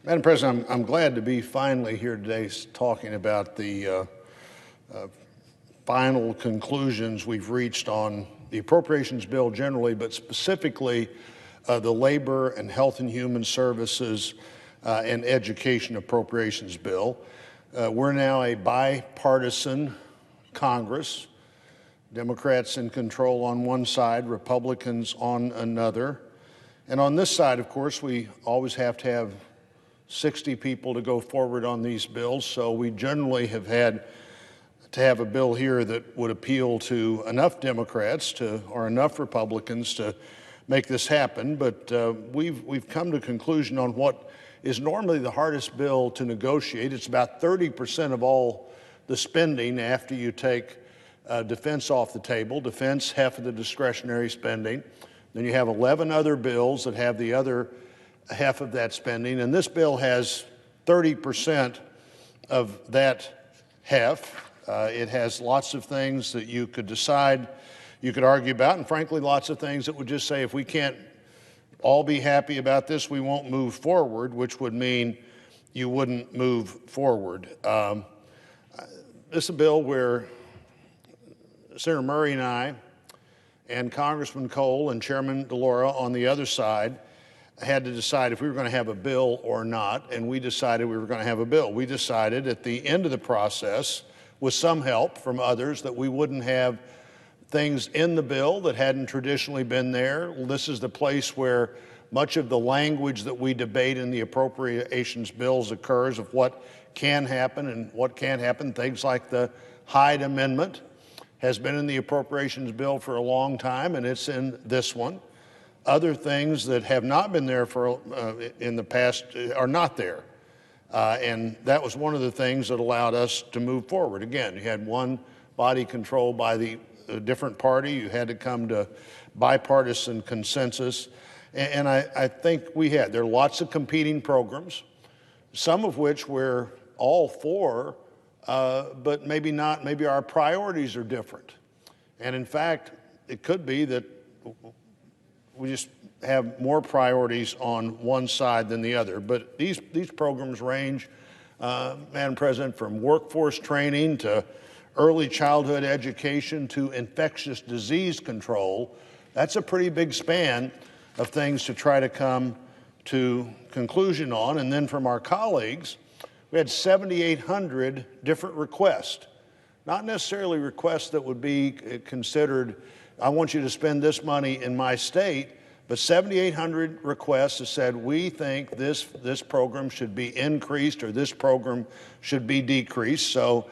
Madam President, I'm glad to be finally here today talking about the final conclusions we've reached on the appropriations bill generally, but specifically the labor and health and human services and education appropriations bill. We're now a bipartisan Congress, Democrats in control on one side, Republicans on another. And on this side, of course, we always have to have 60 people to go forward on these bills, so we generally have had to have a bill here that would appeal to enough Democrats or enough Republicans to make this happen. But we've come to a conclusion on what is normally the hardest bill to negotiate. It's about 30% of all the spending after you take defense off the table. Defense, half of the discretionary spending. Then you have 11 other bills that have the other half of that spending, and this bill has 30% of that half. It has lots of things that you could decide, you could argue about, and frankly, lots of things that would just say, if we can't all be happy about this, we won't move forward, which would mean you wouldn't move forward. This is a bill where Senator Murray and I, and Congressman Cole and Chairman DeLauro on the other side had to decide if we were going to have a bill or not, and we decided we were going to have a bill. We decided at the end of the process, with some help from others, that we wouldn't have things in the bill that hadn't traditionally been there. This is the place where much of the language that we debate in the appropriations bills occurs, of what can happen and what can't happen. Things like the Hyde Amendment has been in the appropriations bill for a long time, and it's in this one. Other things that have not been there for in the past are not there. And that was one of the things that allowed us to move forward. Again, you had one body controlled by the different party. You had to come to bipartisan consensus. And I think we had. There are lots of competing programs, some of which we're all for, but maybe not. Maybe our priorities are different. And in fact, it could be that we just have more priorities on one side than the other. But these programs range, Madam President, from workforce training to early childhood education to infectious disease control. That's a pretty big span of things to try to come to conclusion on. And then from our colleagues, we had 7,800 different requests, not necessarily requests that would be considered, I want you to spend this money in my state, but 7,800 requests that said, we think this program should be increased or this program should be decreased. So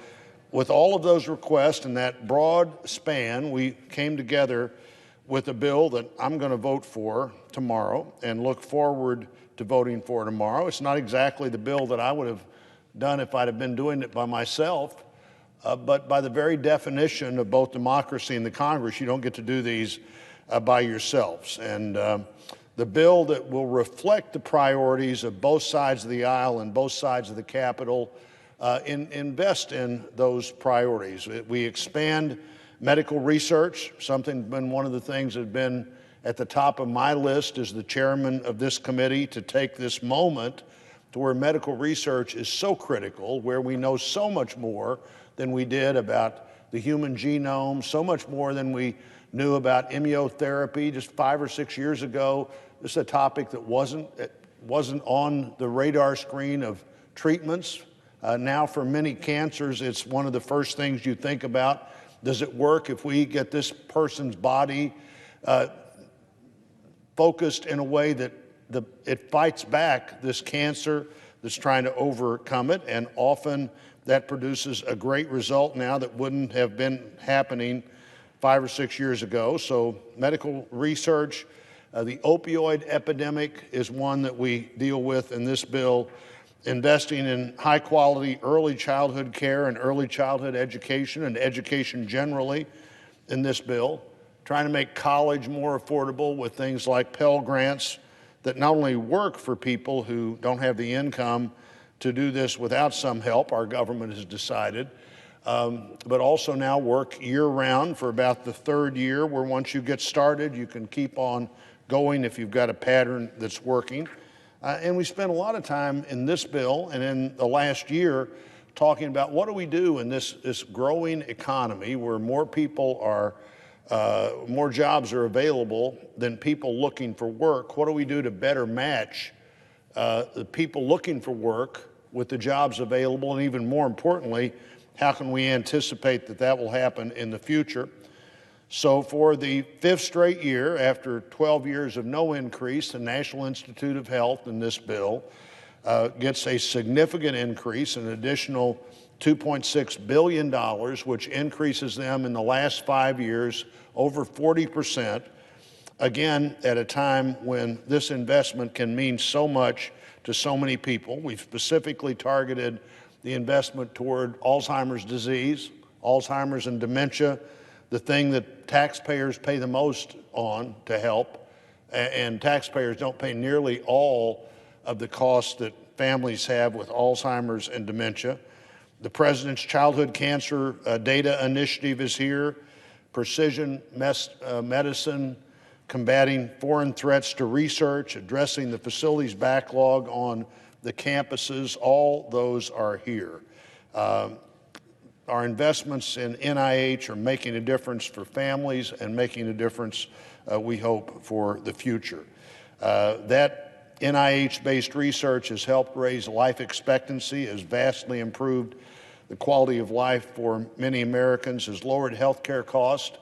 with all of those requests and that broad span, we came together with a bill that I'm going to vote for tomorrow and look forward to voting for tomorrow. It's not exactly the bill that I would have done if I'd have been doing it by myself. But by the very definition of both democracy and the Congress, you don't get to do these by yourselves. And the bill that will reflect the priorities of both sides of the aisle and both sides of the Capitol invest in those priorities. We expand medical research, something been one of the things that have been at the top of my list as the chairman of this committee, to take this moment to where medical research is so critical, where we know so much more than we did about the human genome, so much more than we knew about immunotherapy just 5 or 6 years ago. This is a topic that wasn't on the radar screen of treatments. Now for many cancers, it's one of the first things you think about. Does it work if we get this person's body focused in a way that it fights back this cancer that's trying to overcome it? And often that produces a great result now that wouldn't have been happening 5 or 6 years ago. So medical research, the opioid epidemic is one that we deal with in this bill. Investing in high quality early childhood care and early childhood education and education generally in this bill. Trying to make college more affordable with things like Pell Grants that not only work for people who don't have the income to do this without some help, our government has decided, but also now work year-round for about the third year, where once you get started, you can keep on going if you've got a pattern that's working. And we spent a lot of time in this bill and in the last year talking about what do we do in this growing economy where more people are, more jobs are available than people looking for work. What do we do to better match the people looking for work with the jobs available? And even more importantly, how can we anticipate that that will happen in the future? So for the 5th straight year, after 12 years of no increase, the National Institute of Health in this bill gets a significant increase, an additional $2.6 billion, which increases them in the last 5 years over 40%, again, at a time when this investment can mean so much to so many people. We've specifically targeted the investment toward Alzheimer's disease, Alzheimer's and dementia, the thing that taxpayers pay the most on to help, and taxpayers don't pay nearly all of the costs that families have with Alzheimer's and dementia. The President's Childhood Cancer Data Initiative is here, precision medicine, combating foreign threats to research, addressing the facilities backlog on the campuses, all those are here. Our investments in NIH are making a difference for families and making a difference, we hope, for the future. That NIH-based research has helped raise life expectancy, has vastly improved the quality of life for many Americans, has lowered health care costs,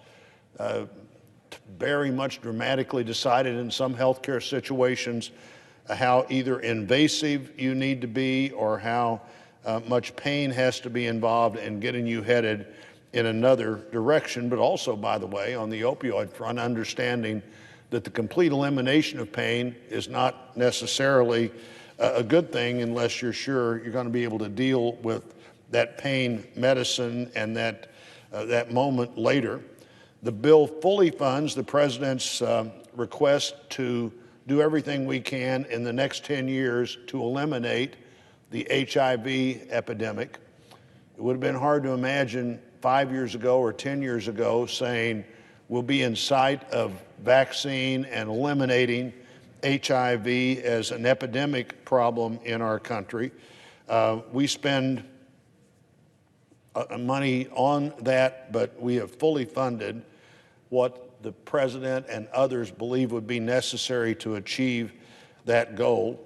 very much dramatically decided in some healthcare situations how either invasive you need to be or how much pain has to be involved in getting you headed in another direction. But also, by the way, on the opioid front, understanding that the complete elimination of pain is not necessarily a good thing unless you're sure you're going to be able to deal with that pain medicine and that moment later. The bill fully funds the President's request to do everything we can in the next 10 years to eliminate the HIV epidemic. It would have been hard to imagine 5 years ago or 10 years ago saying we'll be in sight of vaccine and eliminating HIV as an epidemic problem in our country. We spend money on that, but we have fully funded what the President and others believe would be necessary to achieve that goal.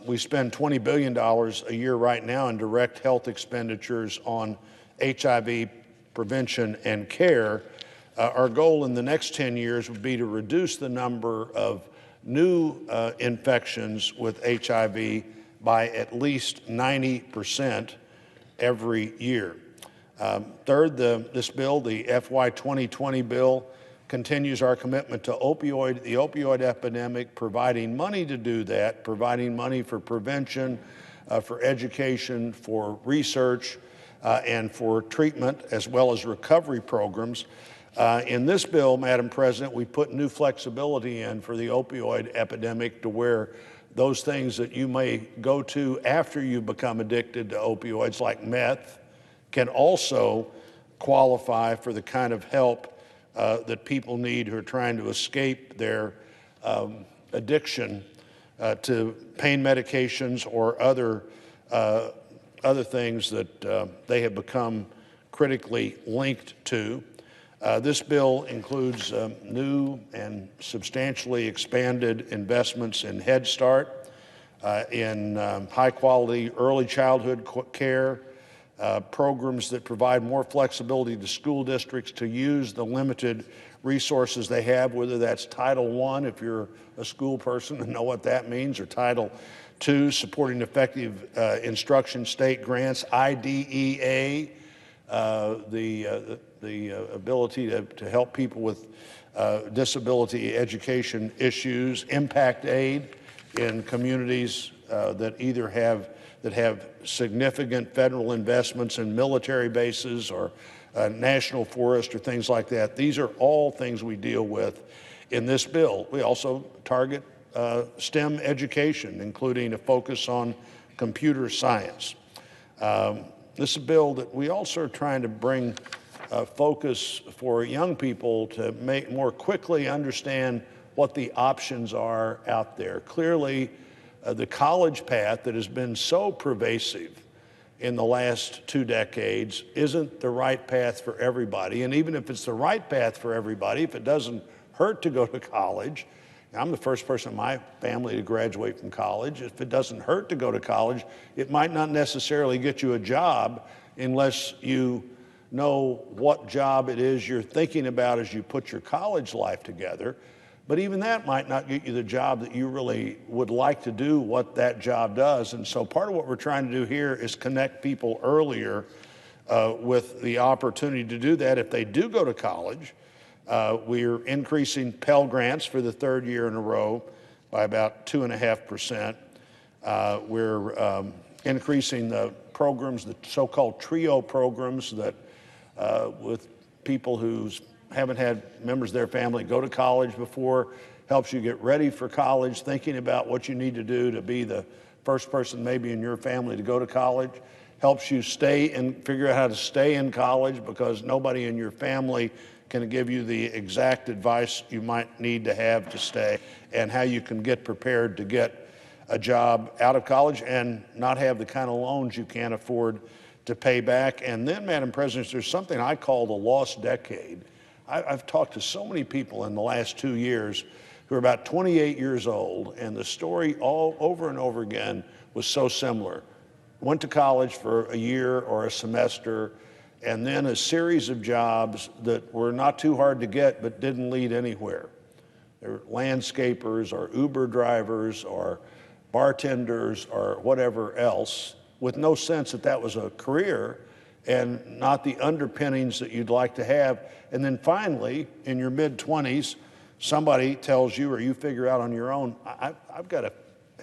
We spend $20 billion a year right now in direct health expenditures on HIV prevention and care. Our goal in the next 10 years would be to reduce the number of new infections with HIV by at least 90% every year. Third, this bill, the FY 2020 bill, continues our commitment to the opioid epidemic, providing money to do that, providing money for prevention, for education, for research, and for treatment, as well as recovery programs. In this bill, Madam President, we put new flexibility in for the opioid epidemic to where those things that you may go to after you become addicted to opioids, like meth, can also qualify for the kind of help that people need who are trying to escape their addiction to pain medications or other things that they have become critically linked to. This bill includes new and substantially expanded investments in Head Start, in high-quality early childhood care, programs that provide more flexibility to school districts to use the limited resources they have, whether that's Title I, if you're a school person and know what that means, or Title II, supporting effective instruction state grants, IDEA, the ability to help people with disability education issues, Impact Aid in communities that either have significant federal investments in military bases or national forest or things like that. These are all things we deal with in this bill. We also target STEM education, including a focus on computer science. This is a bill that we also are trying to bring focus for young people to more quickly understand what the options are out there. Clearly, the college path that has been so pervasive in the last 2 decades isn't the right path for everybody. And even if it's the right path for everybody, if it doesn't hurt to go to college, I'm the first person in my family to graduate from college. If it doesn't hurt to go to college, it might not necessarily get you a job unless you know what job it is you're thinking about as you put your college life together. But even that might not get you the job that you really would like to do what that job does. And so part of what we're trying to do here is connect people earlier with the opportunity to do that if they do go to college. We're increasing Pell Grants for the 3rd year in a row by about 2.5%. We're increasing the programs, the so-called TRIO programs that with people who haven't had members of their family go to college before, helps you get ready for college, thinking about what you need to do to be the first person maybe in your family to go to college, helps you stay and figure out how to stay in college because nobody in your family can give you the exact advice you might need to have to stay, and how you can get prepared to get a job out of college and not have the kind of loans you can't afford to pay back. And then, Madam President, there's something I call the lost decade. I've talked to so many people in the last 2 years who are about 28 years old, and the story all over and over again was so similar. Went to college for a year or a semester, and then a series of jobs that were not too hard to get but didn't lead anywhere. They were landscapers or Uber drivers or bartenders or whatever else, with no sense that that was a career and not the underpinnings that you'd like to have. And then finally, in your mid-20s, somebody tells you or you figure out on your own, I've got to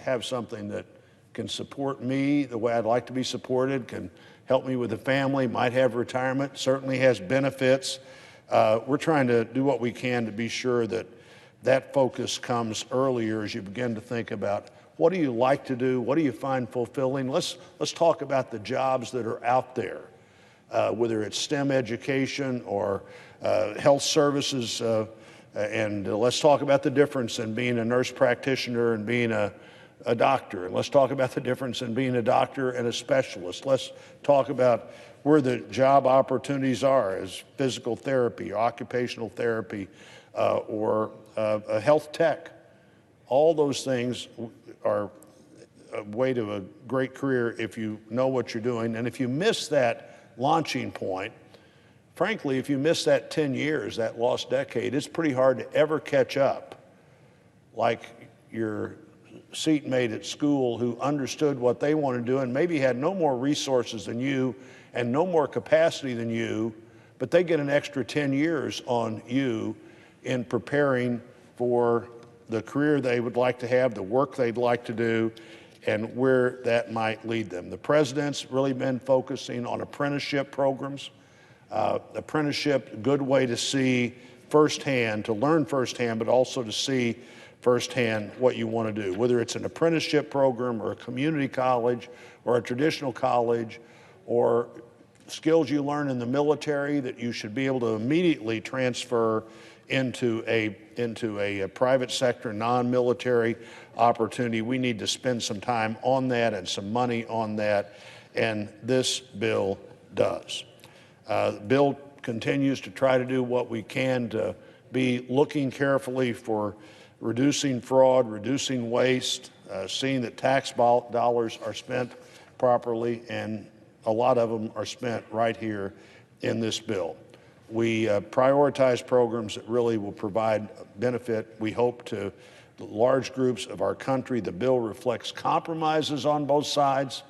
have something that can support me the way I'd like to be supported, can help me with the family, might have retirement, certainly has benefits. We're trying to do what we can to be sure that that focus comes earlier as you begin to think about what do you like to do, what do you find fulfilling. Let's talk about the jobs that are out there, whether it's STEM education or health services, and let's talk about the difference in being a nurse practitioner and being a doctor. And let's talk about the difference in being a doctor and a specialist. Let's talk about where the job opportunities are as physical therapy, occupational therapy, or a health tech. All those things are a way to a great career if you know what you're doing. And if you miss that launching point, frankly, if you miss that 10 years, that lost decade, it's pretty hard to ever catch up like your seatmate at school who understood what they wanted to do and maybe had no more resources than you and no more capacity than you, but they get an extra 10 years on you in preparing for the career they would like to have, the work they'd like to do, and where that might lead them. The president's really been focusing on apprenticeship programs. Apprenticeship, good way to see firsthand, to learn firsthand, but also to see firsthand what you want to do, whether it's an apprenticeship program or a community college or a traditional college, or skills you learn in the military that you should be able to immediately transfer into a private sector, non-military opportunity. We need to spend some time on that and some money on that, and this bill does. The bill continues to try to do what we can to be looking carefully for reducing fraud, reducing waste, seeing that tax dollars are spent properly, and a lot of them are spent right here in this bill. We prioritize programs that really will provide benefit, we hope, to large groups of our country. The bill reflects compromises on both sides,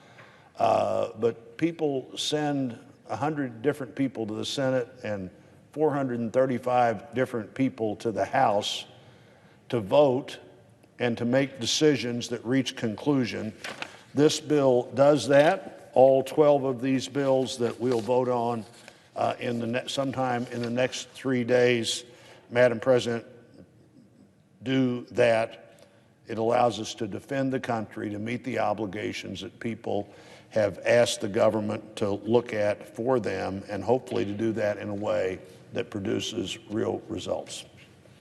but people send 100 different people to the Senate and 435 different people to the House to vote and to make decisions that reach conclusion. This bill does that. All 12 of these bills that we'll vote on sometime in the next 3 days, Madam President, do that. It allows us to defend the country, to meet the obligations that people have asked the government to look at for them, and hopefully to do that in a way that produces real results.